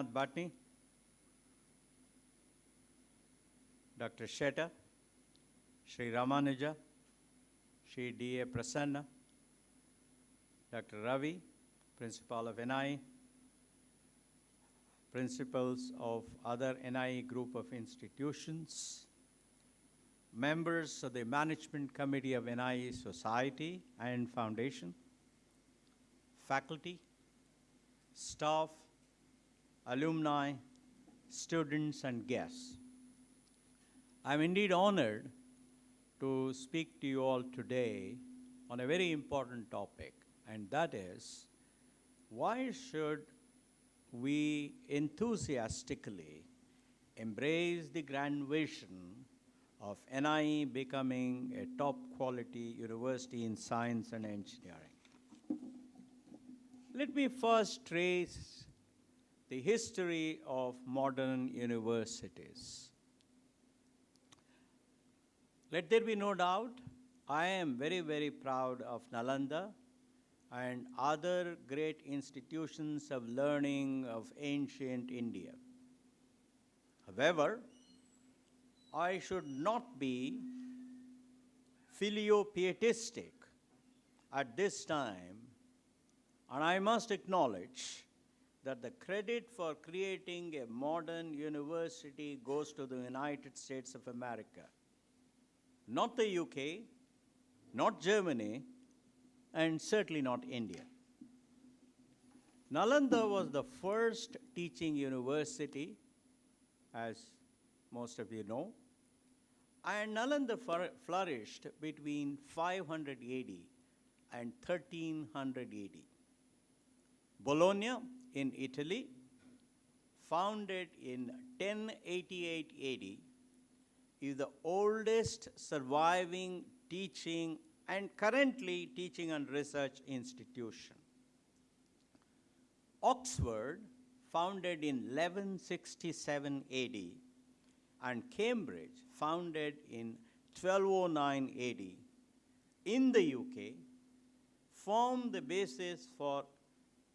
Srinath Bhatni, Dr. Sheta, Sri Ramanuja, Sri D.A. Prasanna, Dr. Ravi, Principal of NIE, principals of other NIE group of institutions, members of the Management Committee of NIE Society and Foundation, faculty, staff, alumni, students, and guests. I'm indeed honored to speak to you all today on a very important topic, and that is, why should we enthusiastically embrace the grand vision of NIE becoming a top quality university in science and engineering? Let me first trace the history of modern universities. Let there be no doubt, I am very, very proud of Nalanda and other great institutions of learning of ancient India. However, I should not be filio-pietistic at this time, and I must acknowledge that the credit for creating a modern university goes to the United States of America, not the UK, not Germany, and certainly not India. Nalanda was the first teaching university, as most of you know, and Nalanda flourished between 500 AD and 1300 AD. Bologna in Italy, founded in 1088 AD, is the oldest surviving teaching and currently teaching and research institution. Oxford, founded in 1167 AD, and Cambridge, founded in 1209 AD, in the UK, formed the basis for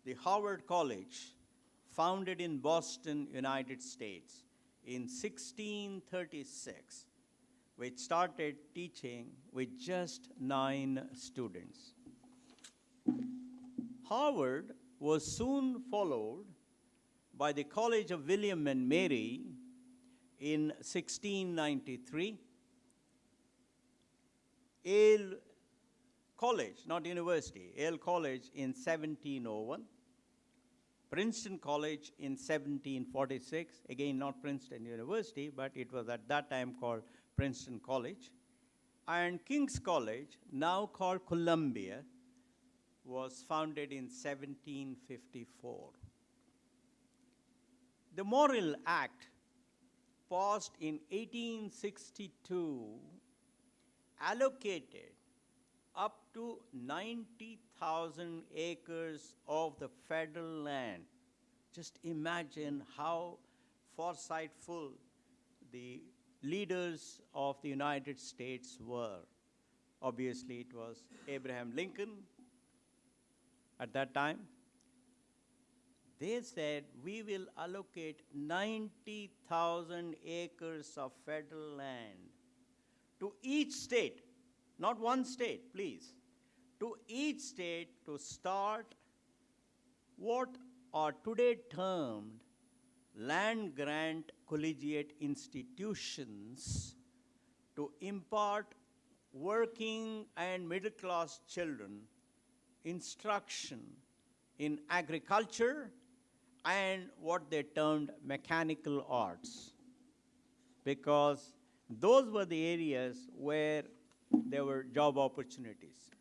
the Howard College, founded in Boston, United States, in 1636, which started teaching with just 9 students. Harvard was soon followed by the College of William and Mary in 1693, Yale College, not university, Yale College in 1701, Princeton College in 1746, again not Princeton University, but it was at that time called Princeton College, and King's College, now called Columbia, was founded in 1754. The Morrill Act, passed in 1862, allocated up to 90,000 acres of the federal land. Just imagine how foresightful the leaders of the United States were. Obviously, it was Abraham Lincoln at that time. They said, we will allocate 90,000 acres of federal land to each state, not one state, please, to each state to start what are today termed land grant collegiate institutions to impart working and middle class children instruction in agriculture and what they termed mechanical arts, because those were the areas where there were job opportunities.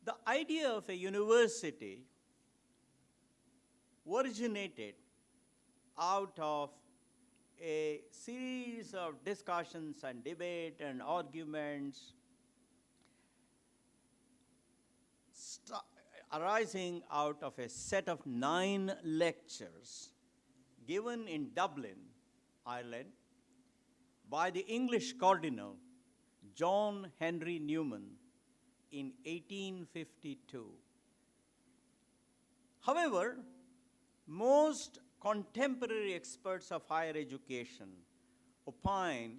The idea of a university originated out of a series of discussions and debate and arguments arising out of a set of 9 lectures given in Dublin, Ireland, by the English Cardinal John Henry Newman in 1852. However, most contemporary experts of higher education opine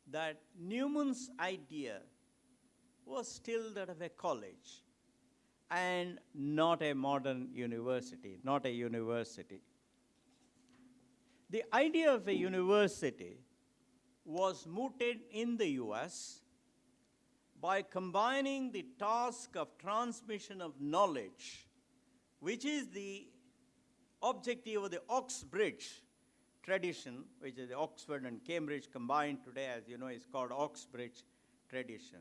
that Newman's idea was still that of a college and not a modern university, not a university. The idea of a university was mooted in the US by combining the task of transmission of knowledge, which is the objective of the Oxbridge tradition, which is the Oxford and Cambridge combined today, as you know, is called Oxbridge tradition,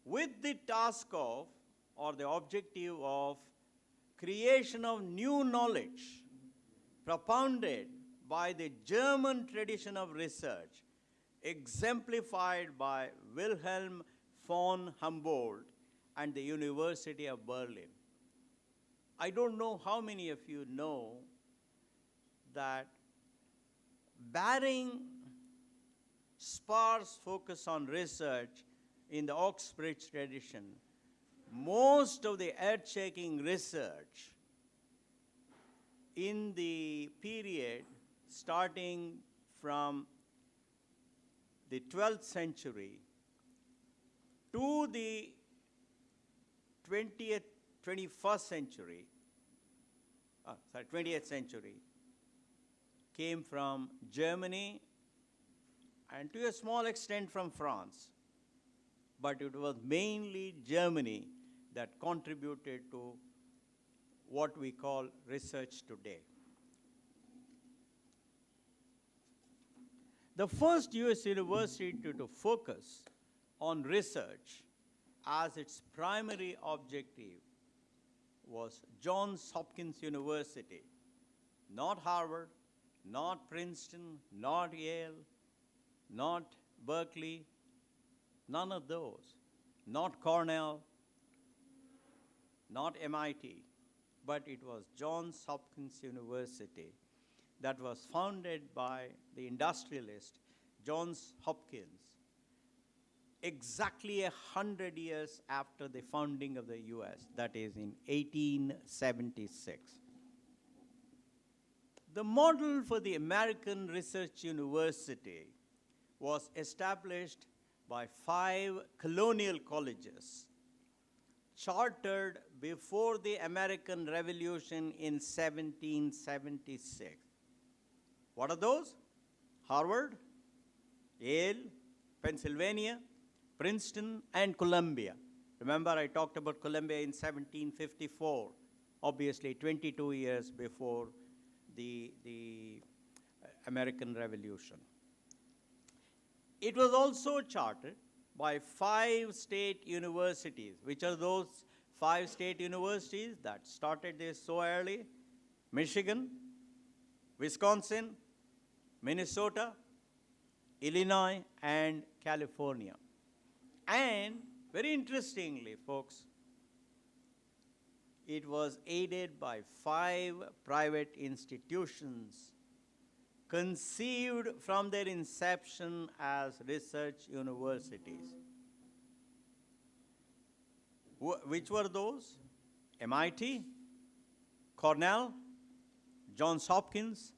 with the task of, or the objective of, creation of new knowledge propounded by the German tradition of research, exemplified by Wilhelm von Humboldt and the University of Berlin. I don't know how many of you know that, barring sparse focus on research in the Oxbridge tradition, most of the earth-shaking research in the period starting from the 12th century to the 20th century came from Germany and to a small extent from France. But it was mainly Germany that contributed to what we call research today. The first US university to focus on research as its primary objective was Johns Hopkins University, not Harvard, not Princeton, not Yale, not Berkeley, none of those, not Cornell, not MIT, but it was Johns Hopkins University that was founded by the industrialist Johns Hopkins exactly 100 years after the founding of the US, that is in 1876. The model for the American Research University was established by 5 colonial colleges, chartered before the American Revolution in 1776. What are those? Harvard, Yale, Pennsylvania, Princeton, and Columbia. Remember, I talked about Columbia in 1754, obviously 22 years before the American Revolution. It was also chartered by 5 state universities. Which are those 5 state universities that started this so early? Michigan, Wisconsin, Minnesota, Illinois, and California. And very interestingly, folks, it was aided by 5 private institutions conceived from their inception as research universities. Which were those? MIT, Cornell, Johns Hopkins,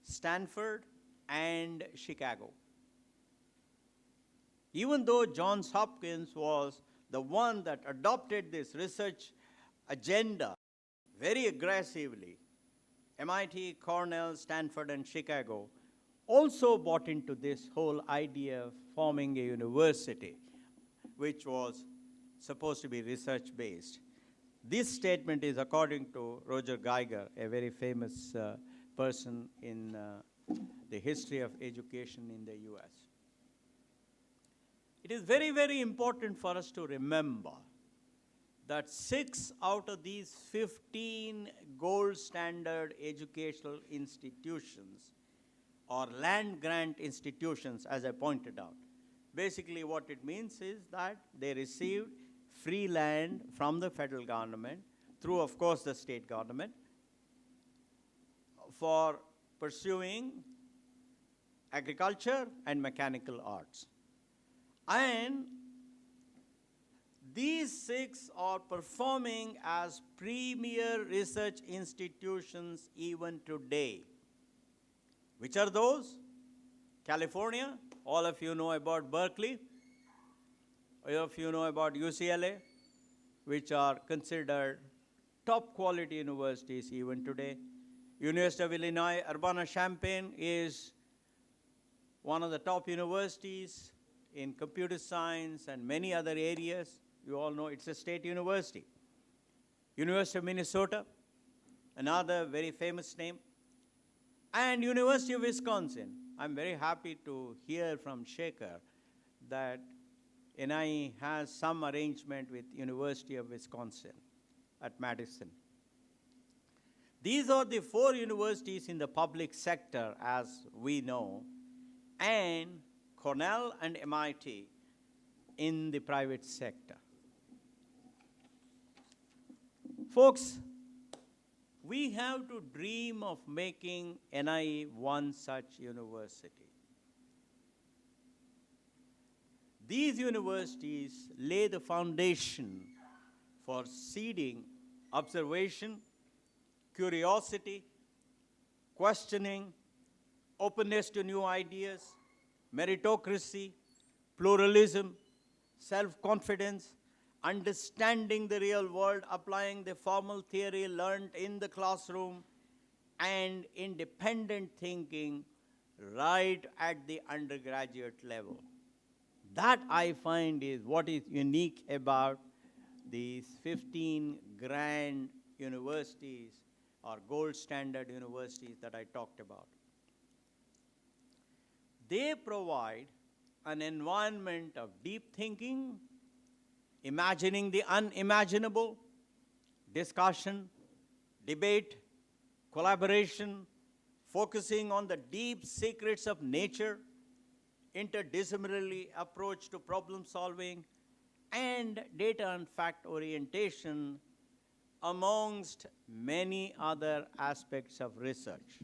Stanford, and Chicago. Even though Johns Hopkins was the one that adopted this research agenda very aggressively, MIT, Cornell, Stanford, and Chicago also bought into this whole idea of forming a university, which was supposed to be research-based. This statement is according to Roger Geiger, a very famous person in the history of education in the US. It is very, very important for us to remember that 6 out of these 15 gold standard educational institutions are land-grant institutions, as I pointed out. Basically, what it means is that they received free land from the federal government through, of course, the state government for pursuing agriculture and mechanical arts. And These 6 are performing as premier research institutions even today. Which are those? California, all of you know about Berkeley. All of you know about UCLA, which are considered top quality universities even today. University of Illinois, Urbana-Champaign is one of the top universities in computer science and many other areas. You all know it's a state university. University of Minnesota, another very famous name. And University of Wisconsin. I'm very happy to hear from Shekhar that NIE has some arrangement with University of Wisconsin at Madison. These are the 4 universities in the public sector, as we know, and Cornell and MIT in the private sector. Folks, we have to dream of making NIE one such university. These universities lay the foundation for seeding observation, curiosity, questioning, openness to new ideas, meritocracy, pluralism, self-confidence, understanding the real world, applying the formal theory learned in the classroom, and independent thinking right at the undergraduate level. That, I find, is what is unique about these 15 grand universities or gold standard universities that I talked about. They provide an environment of deep thinking, imagining the unimaginable, discussion, debate, collaboration, focusing on the deep secrets of nature, interdisciplinary approach to problem solving, and data and fact orientation, amongst many other aspects of research.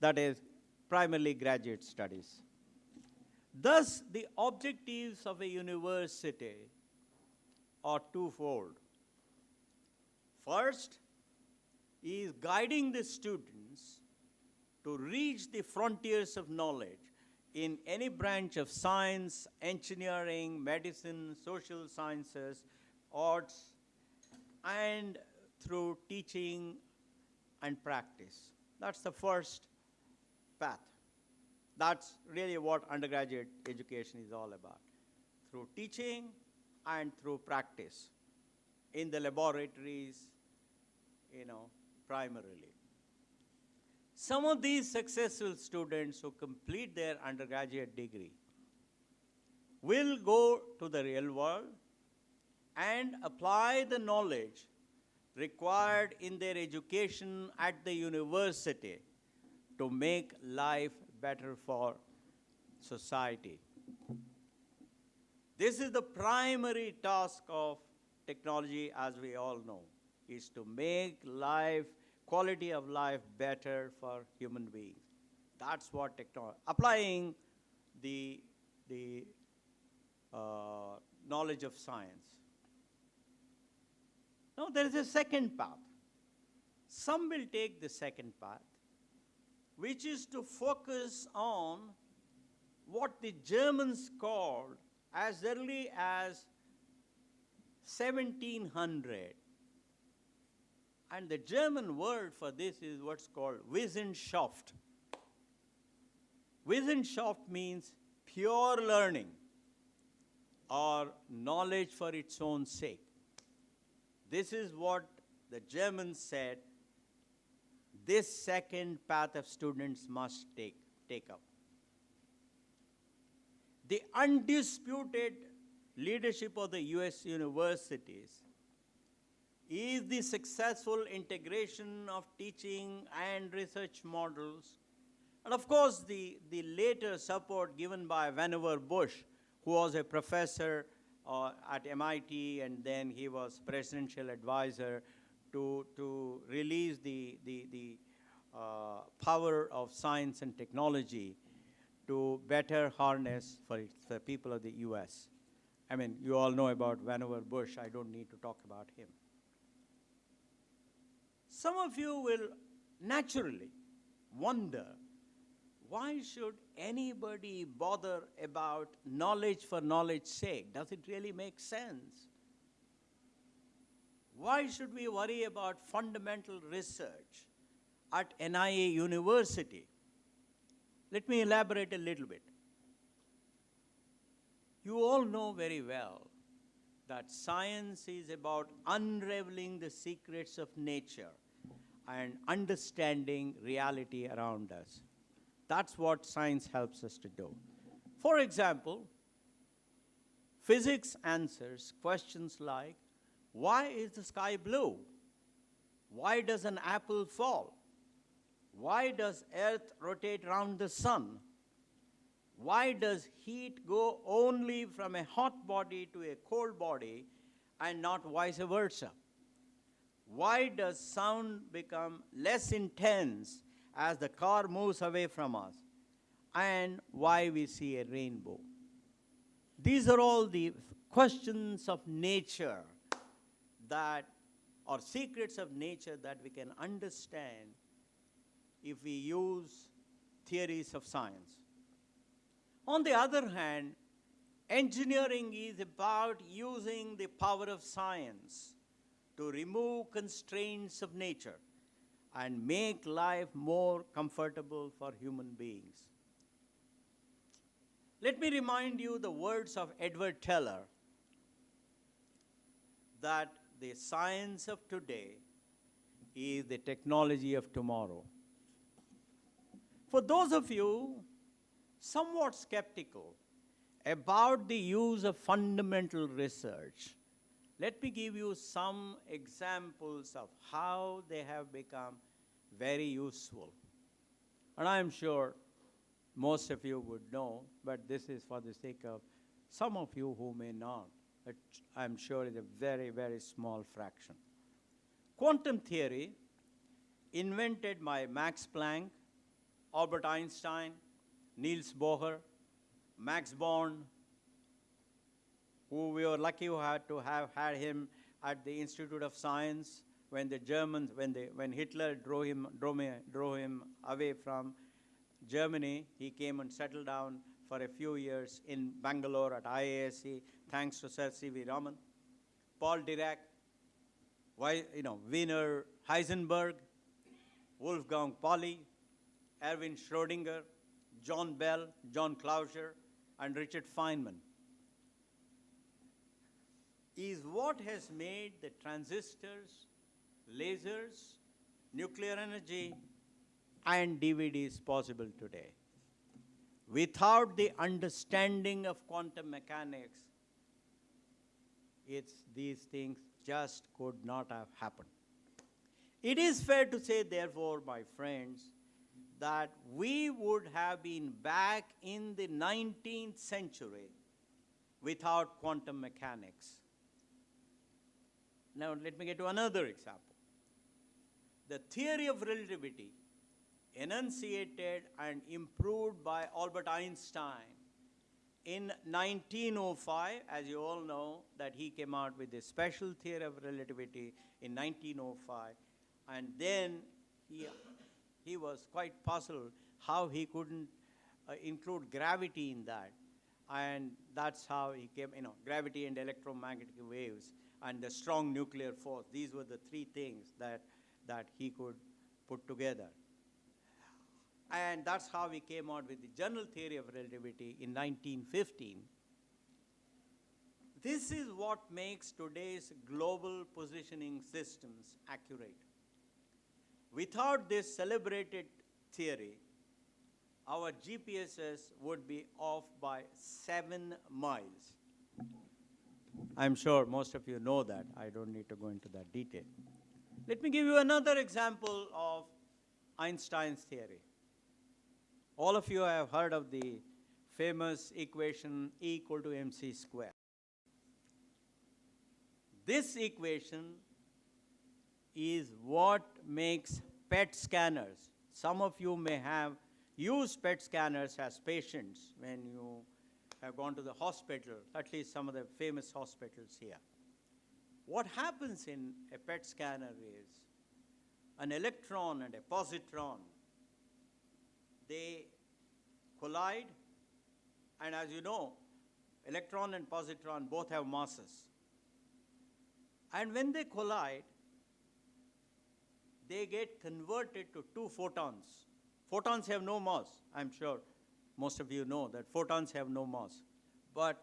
That is, primarily graduate studies. Thus, the objectives of a university are twofold. First is guiding the students to reach the frontiers of knowledge in any branch of science, engineering, medicine, social sciences, arts, and through teaching and practice. That's the first path. That's really what undergraduate education is all about. Through teaching and through practice in the laboratories, primarily. Some of these successful students who complete their undergraduate degree will go to the real world and apply the knowledge required in their education at the university to make life better for society. This is the primary task of technology, as we all know, is to make life, quality of life better for human beings. That's what technology, applying the knowledge of science. Now, there is a second path. Some will take the second path, which is to focus on what the Germans called as early as 1700. And the German word for this is what's called Wissenschaft. Wissenschaft means pure learning or knowledge for its own sake. This is what the Germans said this second path of students must take up. The undisputed leadership of the US universities is the successful integration of teaching and research models, and of course the later support given by Vannevar Bush, who was a professor at MIT, and then he was presidential advisor to release the power of science and technology to better harness for the people of the US. I mean, you all know about Vannevar Bush. I don't need to talk about him. Some of you will naturally wonder, why should anybody bother about knowledge for knowledge's sake? Does it really make sense? Why should we worry about fundamental research at NIA University? Let me elaborate a little bit. You all know very well that science is about unraveling the secrets of nature and understanding reality around us. That's what science helps us to do. For example, physics answers questions like, why is the sky blue? Why does an apple fall? Why does Earth rotate around the sun? Why does heat go only from a hot body to a cold body and not vice versa? Why does sound become less intense as the car moves away from us? And why we see a rainbow? These are all the questions of nature that, or secrets of nature that we can understand if we use theories of science. On the other hand, engineering is about using the power of science to remove constraints of nature and make life more comfortable for human beings. Let me remind you the words of Edward Teller, that the science of today is the technology of tomorrow. For those of you somewhat skeptical about the use of fundamental research, let me give you some examples of how they have become very useful. And I'm sure most of you would know, but this is for the sake of some of you who may not. But I'm sure it's a very, very small fraction. Quantum theory, invented by Max Planck, Albert Einstein, Niels Bohr, Max Born, who we were lucky to have had him at the Institute of Science when the Germans, when Hitler drove him away from Germany. He came and settled down for a few years in Bangalore at IISc, thanks to Sir C.V. Raman. Paul Dirac, Werner Heisenberg, Wolfgang Pauli, Erwin Schrödinger, John Bell, John Clauser, and Richard Feynman, is what has made the transistors, lasers, nuclear energy, and DVDs possible today. Without the understanding of quantum mechanics, these things just could not have happened. It is fair to say, therefore, my friends, that we would have been back in the 19th century without quantum mechanics. Now, let me get to another example. The theory of relativity, enunciated and improved by Albert Einstein in 1905, as you all know, that he came out with the special theory of relativity in 1905, and then he was quite puzzled how he couldn't include gravity in that. And that's how he came, gravity and electromagnetic waves and the strong nuclear force. These were the three things that he could put together. And that's how we came out with the general theory of relativity in 1915. This is what makes today's global positioning systems accurate. Without this celebrated theory, our GPSs would be off by 7 miles. I'm sure most of you know that. I don't need to go into that detail. Let me give you another example of Einstein's theory. All of you have heard of the famous equation E equal to mc squared. This equation is what makes PET scanners. Some of you may have used PET scanners as patients when you have gone to the hospital, at least some of the famous hospitals here. What happens in a PET scanner is an electron and a positron, they collide, and as you know, electron and positron both have masses. And when they collide, they get converted to two photons. Photons have no mass. I'm sure most of you know that photons have no mass. But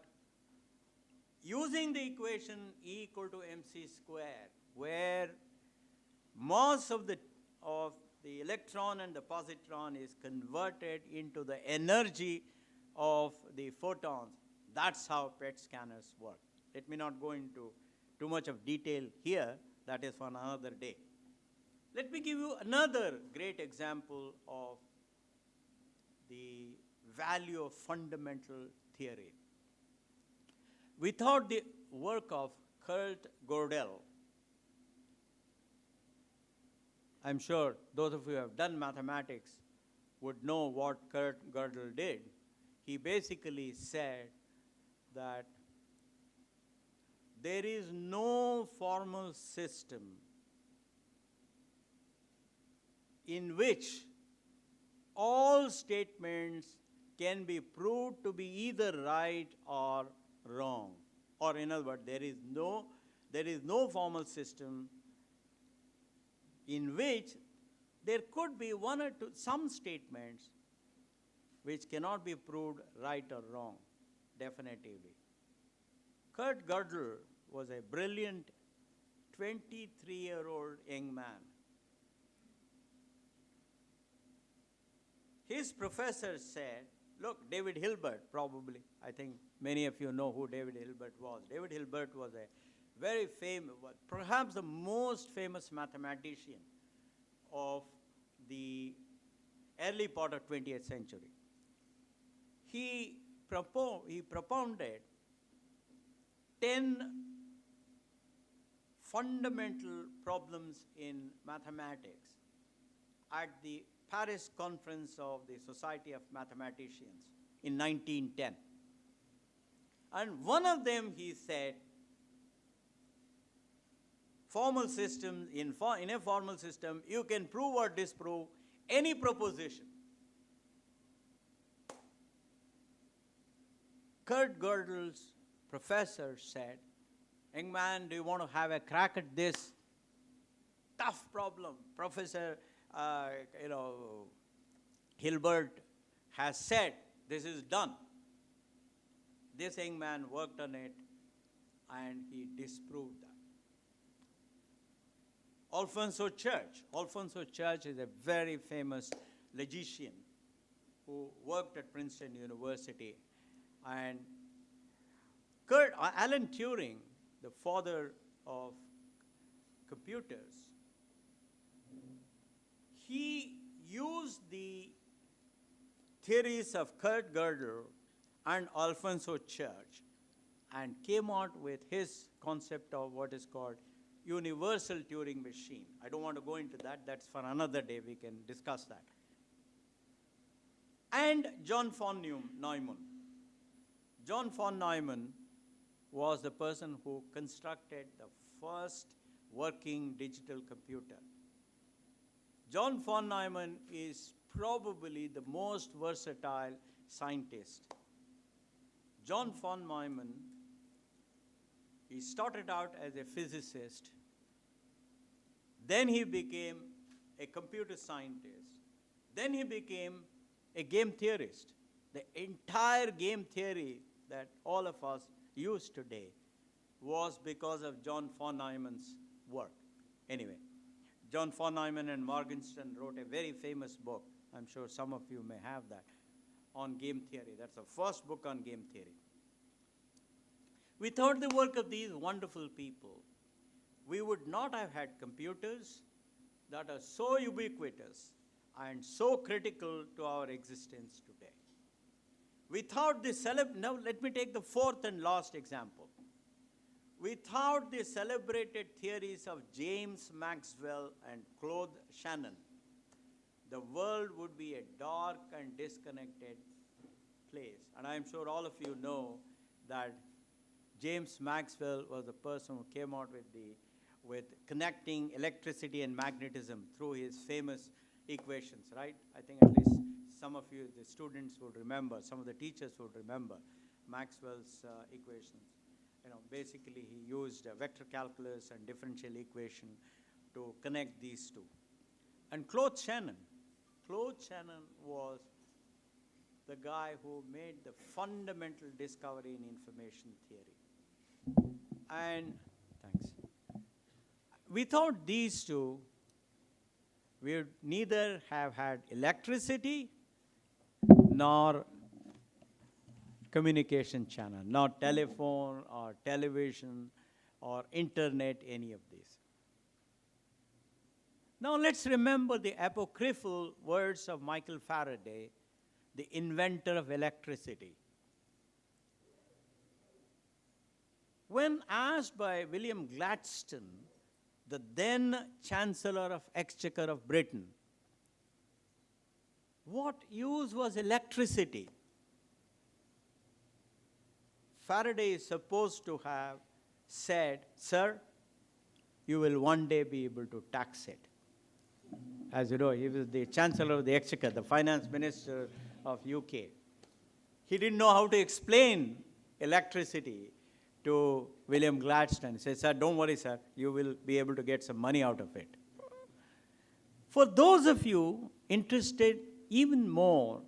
using the equation E equal to mc square, where mass of the electron and the positron is converted into the energy of the photons, that's how PET scanners work. Let me not go into too much of detail here. That is for another day. Let me give you another great example of the value of fundamental theory. Without the work of Kurt Gödel, I'm sure those of you who have done mathematics would know what Kurt Gödel did. He basically said that there is no formal system in which all statements can be proved to be either right or wrong. Or in other words, there is no formal system in which there could be one or two, some statements which cannot be proved right or wrong, definitively. Kurt Gödel was a brilliant 23-year-old young man. His professor said, look, David Hilbert, probably, I think many of you know who David Hilbert was. David Hilbert was a very famous, perhaps the most famous mathematician of the early part of 20th century. He propounded 10 fundamental problems in mathematics at the Paris Conference of the Society of Mathematicians in 1910. And one of them, he said, formal systems, in a formal system, you can prove or disprove any proposition. Kurt Gödel's professor said, young man, do you want to have a crack at this tough problem? Professor, Hilbert has said this is done. This young man worked on it and he disproved that. Alfonso Church is a very famous logician who worked at Princeton University. And Alan Turing, the father of computers, he used the theories of Kurt Gödel and Alfonso Church and came out with his concept of what is called universal Turing machine. I don't want to go into that. That's for another day. We can discuss that. And John von Neumann. John von Neumann was the person who constructed the first working digital computer. John von Neumann is probably the most versatile scientist. John von Neumann, he started out as a physicist. Then he became a computer scientist. Then he became a game theorist. The entire game theory that all of us use today was because of John von Neumann's work. Anyway, John von Neumann and Morgenstern wrote a very famous book. I'm sure some of you may have that, on game theory. That's the first book on game theory. Without the work of these wonderful people, we would not have had computers that are so ubiquitous and so critical to our existence today. Without the now let me take the fourth and last example. Without the celebrated theories of James Maxwell and Claude Shannon, the world would be a dark and disconnected place. And I'm sure all of you know that James Maxwell was the person who came out with connecting electricity and magnetism through his famous equations, right? I think at least some of you, the students, would remember, some of the teachers would remember Maxwell's equations. Basically he used vector calculus and differential equation to connect these two. And Claude Shannon was the guy who made the fundamental discovery in information theory. And thanks. Without these two, we would neither have had electricity nor communication channel, not telephone or television or internet, any of these. Now let's remember the apocryphal words of Michael Faraday, the inventor of electricity. When asked by William Gladstone, the then Chancellor of Exchequer of Britain, what use was electricity, Faraday is supposed to have said, "Sir, you will one day be able to tax it." As you know, he was the Chancellor of the Exchequer, the Finance Minister of UK. He didn't know how to explain electricity to William Gladstone. He said, "Sir, don't worry, sir, you will be able to get some money out of it." For those of you interested even more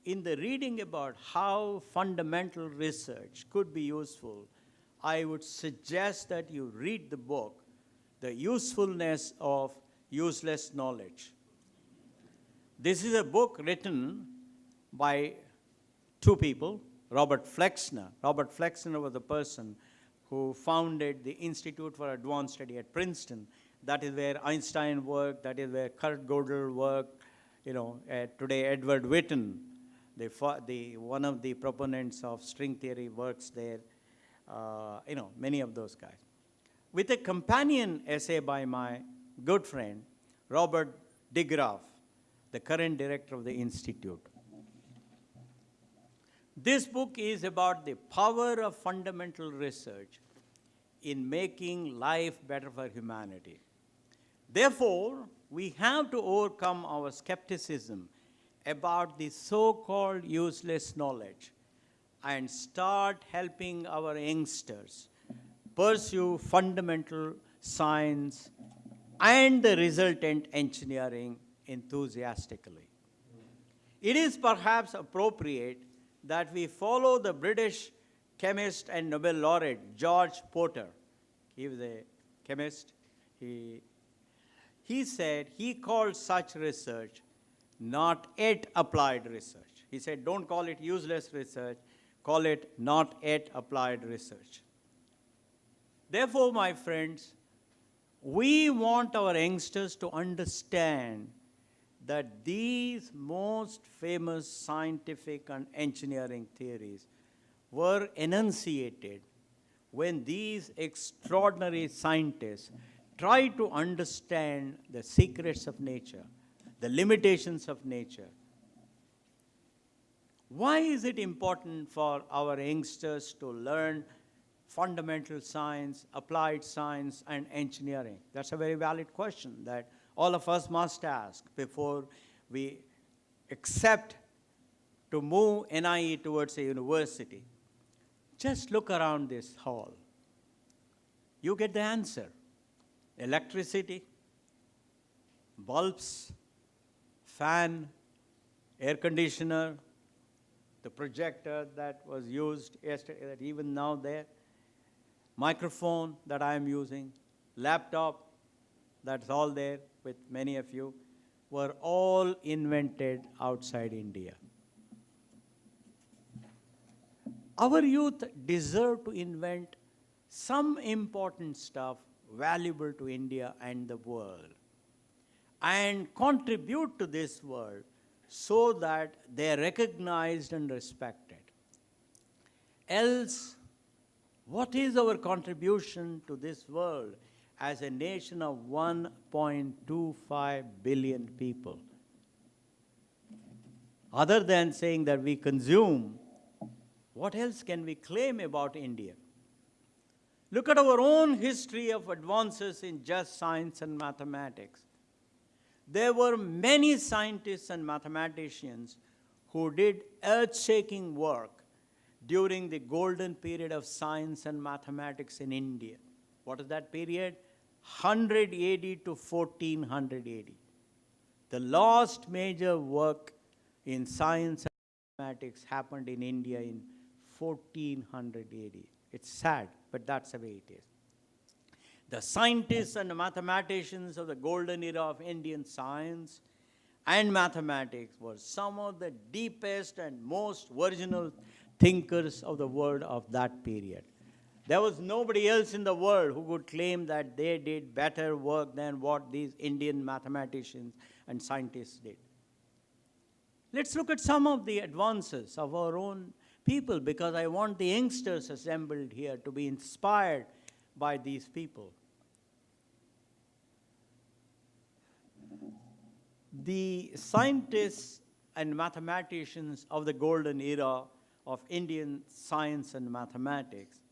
in the reading about how fundamental research could be useful, I would suggest that you read the book, The Usefulness of Useless Knowledge. This is a book written by two people, Robert Flexner. Robert Flexner was the person who founded the Institute for Advanced Study at Princeton. That is where Einstein worked, that is where Kurt Gödel worked. Today Edward Witten, one of the proponents of string theory, works there. Many of those guys. With a companion essay by my good friend, Robert DeGraff, the current director of the Institute. This book is about the power of fundamental research in making life better for humanity. Therefore, we have to overcome our skepticism about the so-called useless knowledge and start helping our youngsters pursue fundamental science and the resultant engineering enthusiastically. It is perhaps appropriate that we follow the British chemist and Nobel laureate George Porter. He was a chemist. He said he called such research not yet applied research. He said, don't call it useless research, call it not yet applied research. Therefore, my friends, we want our youngsters to understand that these most famous scientific and engineering theories were enunciated when these extraordinary scientists tried to understand the secrets of nature, the limitations of nature. Why is it important for our youngsters to learn fundamental science, applied science, and engineering? That's a very valid question that all of us must ask before we accept to move NIE towards a university. Just look around this hall. You get the answer. Electricity, bulbs, fan, air conditioner, the projector that was used yesterday, that even now there, microphone that I am using, laptop that's all there with many of you, were all invented outside India. Our youth deserve to invent some important stuff valuable to India and the world and contribute to this world so that they are recognized and respected. Else, what is our contribution to this world as a nation of 1.25 billion people? Other than saying that we consume What else can we claim about India? Look at our own history of advances in just science and mathematics. There were many scientists and mathematicians who did earth-shaking work during the golden period of science and mathematics in India. What is that period? 100 AD to 1400 AD. The last major work in science and mathematics happened in India in 1400 AD. It's sad, but that's the way it is. The scientists and the mathematicians of the golden era of Indian science and mathematics were some of the deepest and most original thinkers of the world of that period. There was nobody else in the world who could claim that they did better work than what these Indian mathematicians and scientists did. Let's look at some of the advances of our own people, because I want the youngsters assembled here to be inspired by these people. The scientists and mathematicians of the golden era of Indian science and mathematics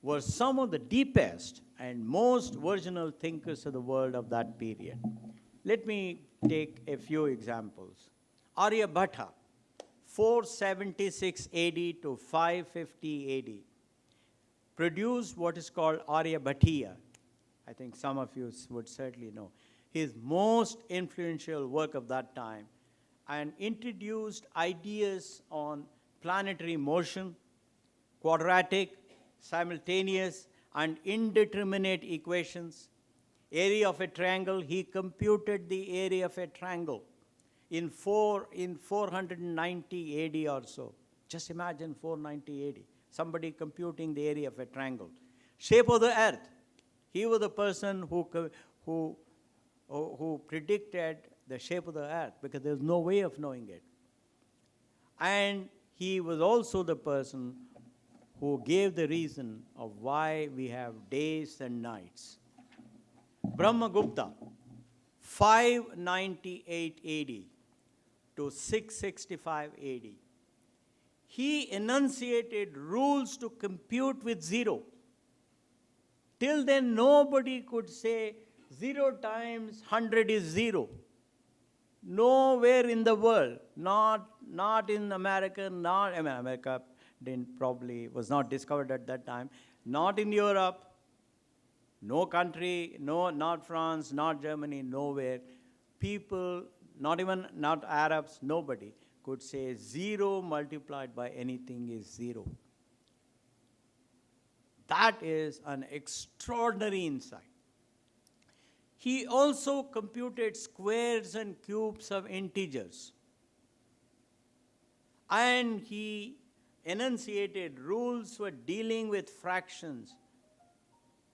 were some of the deepest and most original thinkers of the world of that period. Let me take a few examples. Aryabhatta, 476 AD to 550 AD, produced what is called Aryabhatiya. I think some of you would certainly know. His most influential work of that time, and introduced ideas on planetary motion, quadratic, simultaneous, and indeterminate equations. Area of a triangle, he computed the area of a triangle in 490 AD or so. Just imagine 490 AD, somebody computing the area of a triangle. Shape of the earth, he was the person who predicted the shape of the earth, because there's no way of knowing it. And he was also the person who gave the reason of why we have days and nights. Brahmagupta, 598 AD to 665 AD. He enunciated rules to compute with zero. Till then, nobody could say 0 times 100 is 0. Nowhere in the world, not in America, America was not discovered at that time, not in Europe, no, not France, not Germany, nowhere. People, not Arabs, nobody could say 0 multiplied by anything is 0. That is an extraordinary insight. He also computed squares and cubes of integers. And he enunciated rules for dealing with fractions.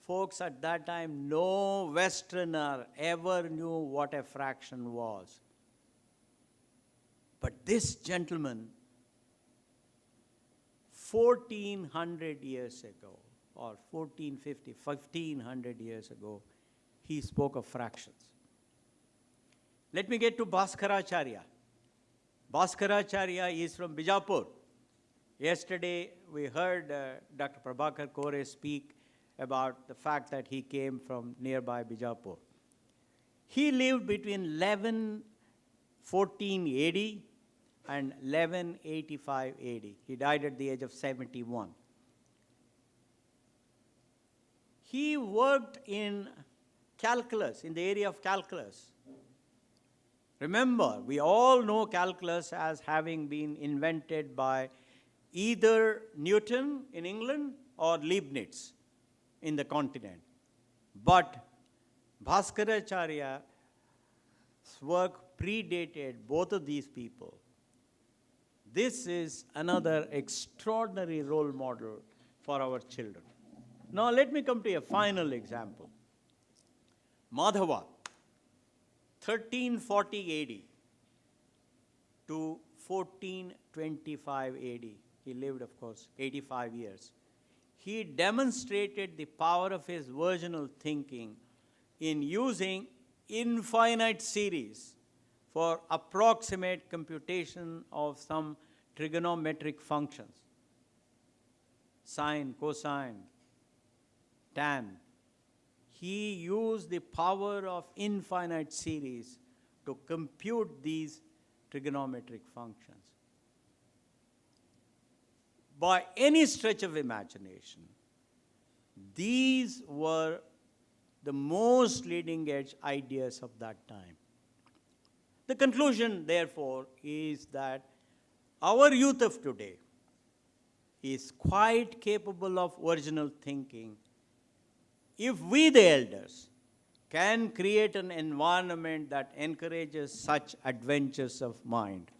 Folks, at that time, no Westerner ever knew what a fraction was. But this gentleman, 1400 years ago, or 1500 years ago, he spoke of fractions. Let me get to Bhaskaracharya. Bhaskaracharya is from Bijapur. Yesterday, we heard Dr. Prabhakar Kore speak about the fact that he came from nearby Bijapur. He lived between 1114 AD and 1185 AD. He died at the age of 71. He worked in calculus, in the area of calculus. Remember, we all know calculus as having been invented by either Newton in England or Leibniz in the continent. But Bhaskaracharya's work predated both of these people. This is another extraordinary role model for our children. Now let me come to a final example. Madhava, 1340 AD to 1425 AD. He lived, of course, 85 years. He demonstrated the power of his virginal thinking in using infinite series for approximate computation of some trigonometric functions. sine, cosine, tan. He used the power of infinite series to compute these trigonometric functions. By any stretch of imagination, these were the most leading edge ideas of that time. The conclusion, therefore, is that our youth of today is quite capable of original thinking if we, the elders, can create an environment that encourages such adventures of mind.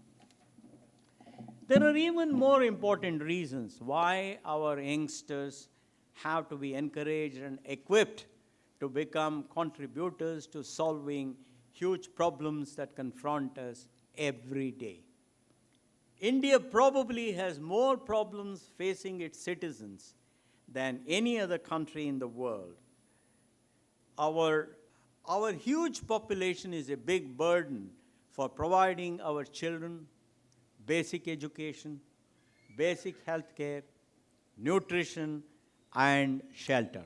There are even more important reasons why our youngsters have to be encouraged and equipped to become contributors to solving huge problems that confront us every day. India probably has more problems facing its citizens than any other country in the world. Our huge population is a big burden for providing our children basic education, basic health care, nutrition, and shelter.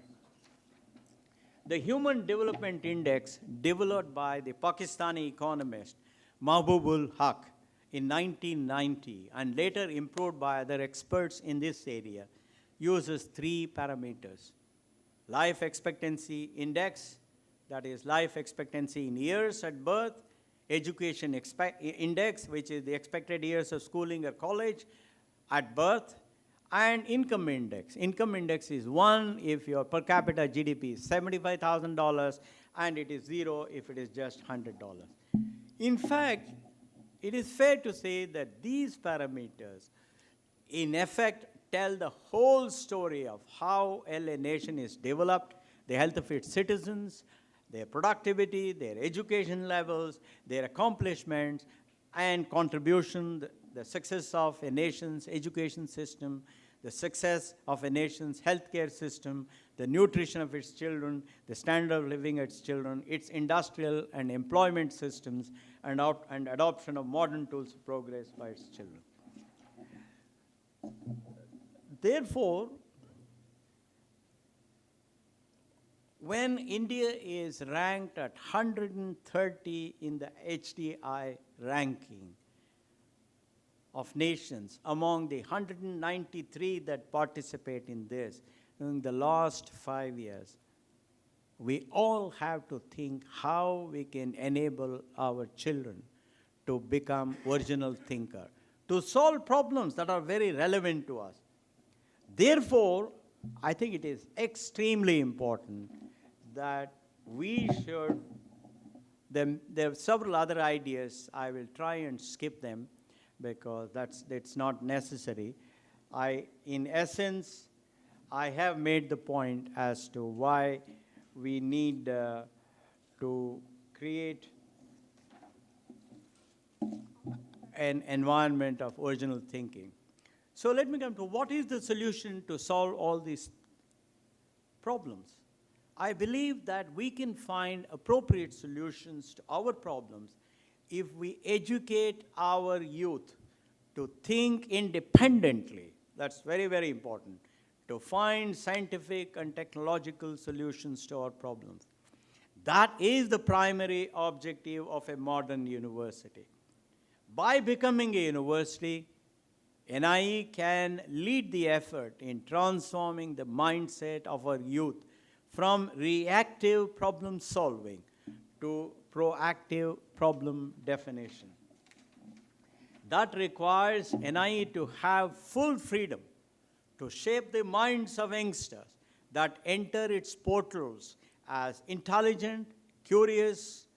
The Human Development Index, developed by the Pakistani economist Mahbubul Haq in 1990 and later improved by other experts in this area, uses 3 parameters. Life expectancy index, that is life expectancy in years at birth, education index, which is the expected years of schooling or college at birth, and income index. Income index is 1 if your per capita GDP is $75,000 and it is 0 if it is just $100. In fact, it is fair to say that these parameters in effect tell the whole story of how a nation is developed, the health of its citizens, their productivity, their education levels, their accomplishments, and contribution, the success of a nation's education system, the success of a nation's healthcare system, the nutrition of its children, the standard of living of its children, its industrial and employment systems, and adoption of modern tools of progress by its children. Therefore, when India is ranked at 130 in the HDI ranking of nations among the 193 that participate in this in the last 5 years, we all have to think how we can enable our children to become original thinker, to solve problems that are very relevant to us. Therefore, I think it is extremely important that we should, there are several other ideas, I will try and skip them because that's not necessary. In essence, I have made the point as to why we need to create an environment of original thinking. So let me come to what is the solution to solve all these problems. I believe that we can find appropriate solutions to our problems if we educate our youth to think independently. That's very, very important, to find scientific and technological solutions to our problems. That is the primary objective of a modern university. By becoming a university, NIE can lead the effort in transforming the mindset of our youth from reactive problem solving to proactive problem definition. That requires NIE to have full freedom to shape the minds of youngsters that enter its portals as intelligent, curious,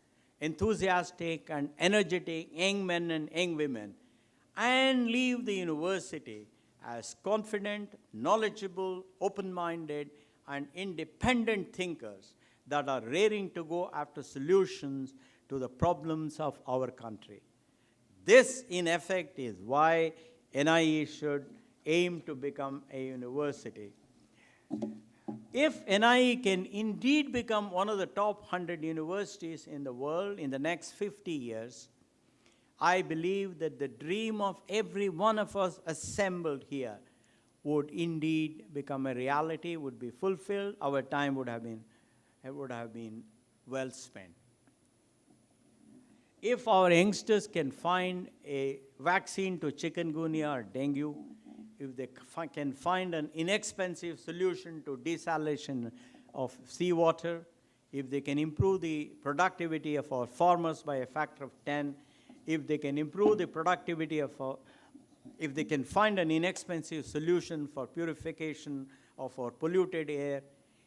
enthusiastic, and energetic young men and young women, and leave the university as confident, knowledgeable, open-minded, and independent thinkers that are raring to go after solutions to the problems of our country. This, in effect, is why NIE should aim to become a university. If NIE can indeed become one of the top 100 universities in the world in the next 50 years, I believe that the dream of every one of us assembled here would indeed become a reality, would be fulfilled, our time would have been well spent. If our youngsters can find a vaccine to chikungunya or dengue, if they can find an inexpensive solution to desalination of seawater, if they can improve the productivity of our farmers by a factor of 10, if they can improve the productivity of our, if they can find an inexpensive solution for purification of our polluted air,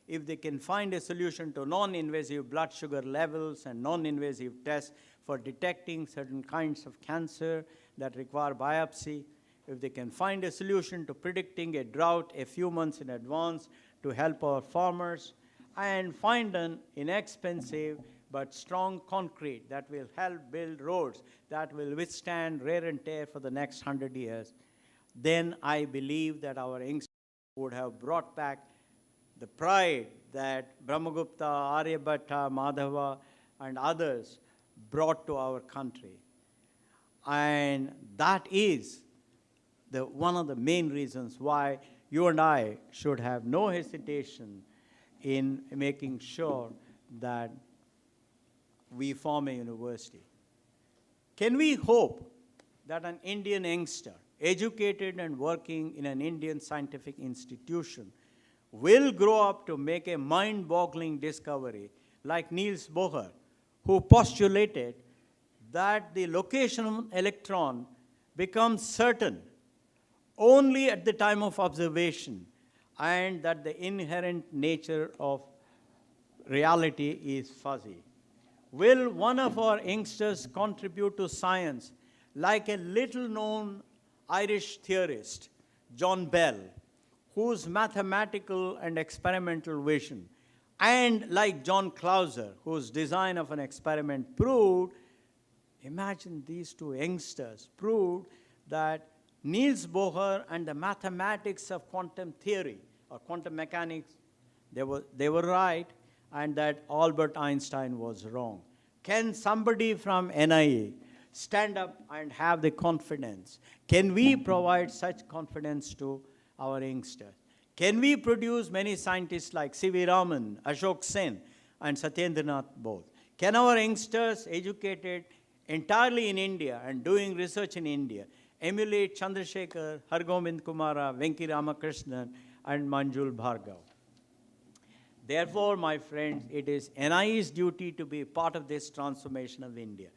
if they can find a solution to non-invasive blood sugar levels and non-invasive tests for detecting certain kinds of cancer that require biopsy, if they can find a solution to predicting a drought a few months in advance to help our farmers, and find an inexpensive but strong concrete that will help build roads that will withstand wear and tear for the next 100 years, then I believe that our youngsters would have brought back the pride that Brahmagupta, Aryabhatta, Madhava, and others brought to our country. And that is one of the main reasons why you and I should have no hesitation in making sure that we form a university. Can we hope that an Indian youngster, educated and working in an Indian scientific institution, will grow up to make a mind-boggling discovery like Niels Bohr, who postulated that the location of an electron becomes certain only at the time of observation, and that the inherent nature of reality is fuzzy? Will one of our youngsters contribute to science like a little-known Irish theorist, John Bell, whose mathematical and experimental vision, and like John Clauser, whose design of an experiment proved, imagine these two youngsters, proved that Niels Bohr and the mathematics of quantum theory or quantum mechanics, they were right, and that Albert Einstein was wrong. Can somebody from NIA stand up and have the confidence? Can we provide such confidence to our youngsters? Can we produce many scientists like C.V. Raman, Ashok Sen, and Satyendranath Bose? Can our youngsters, educated entirely in India and doing research in India, emulate Chandrasekhar, Hargobind Kumara, Venki Ramakrishnan, and Manjul Bhargav? Therefore, my friends, it is NIE's duty to be part of this transformation of India.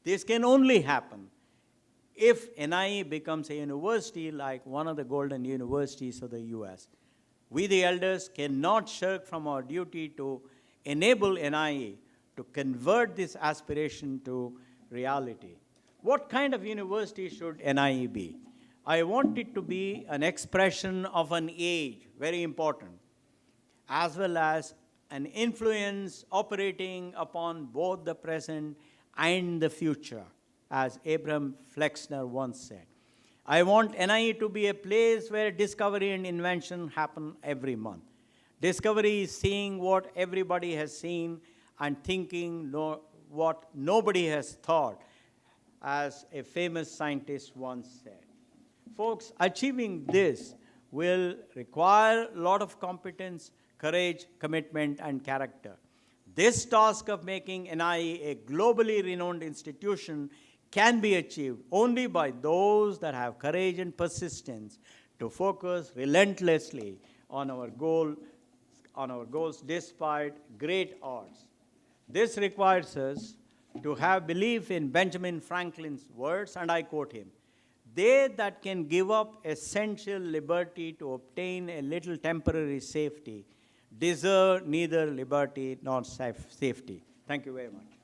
This can only happen if NIE becomes a university like one of the golden universities of the US. We, the elders, cannot shirk from our duty to enable NIE to convert this aspiration to reality. What kind of university should NIE be? I want it to be an expression of an age, very important, as well as an influence operating upon both the present and the future, as Abraham Flexner once said. I want NIE to be a place where discovery and invention happen every month. Discovery is seeing what everybody has seen and thinking what nobody has thought, as a famous scientist once said. Folks, achieving this will require a lot of competence, courage, commitment, and character. This task of making NIE a globally renowned institution can be achieved only by those that have courage and persistence to focus relentlessly on our goals despite great odds. This requires us to have belief in Benjamin Franklin's words, and I quote him, "They that can give up essential liberty to obtain a little temporary safety deserve neither liberty nor safety." Thank you very much.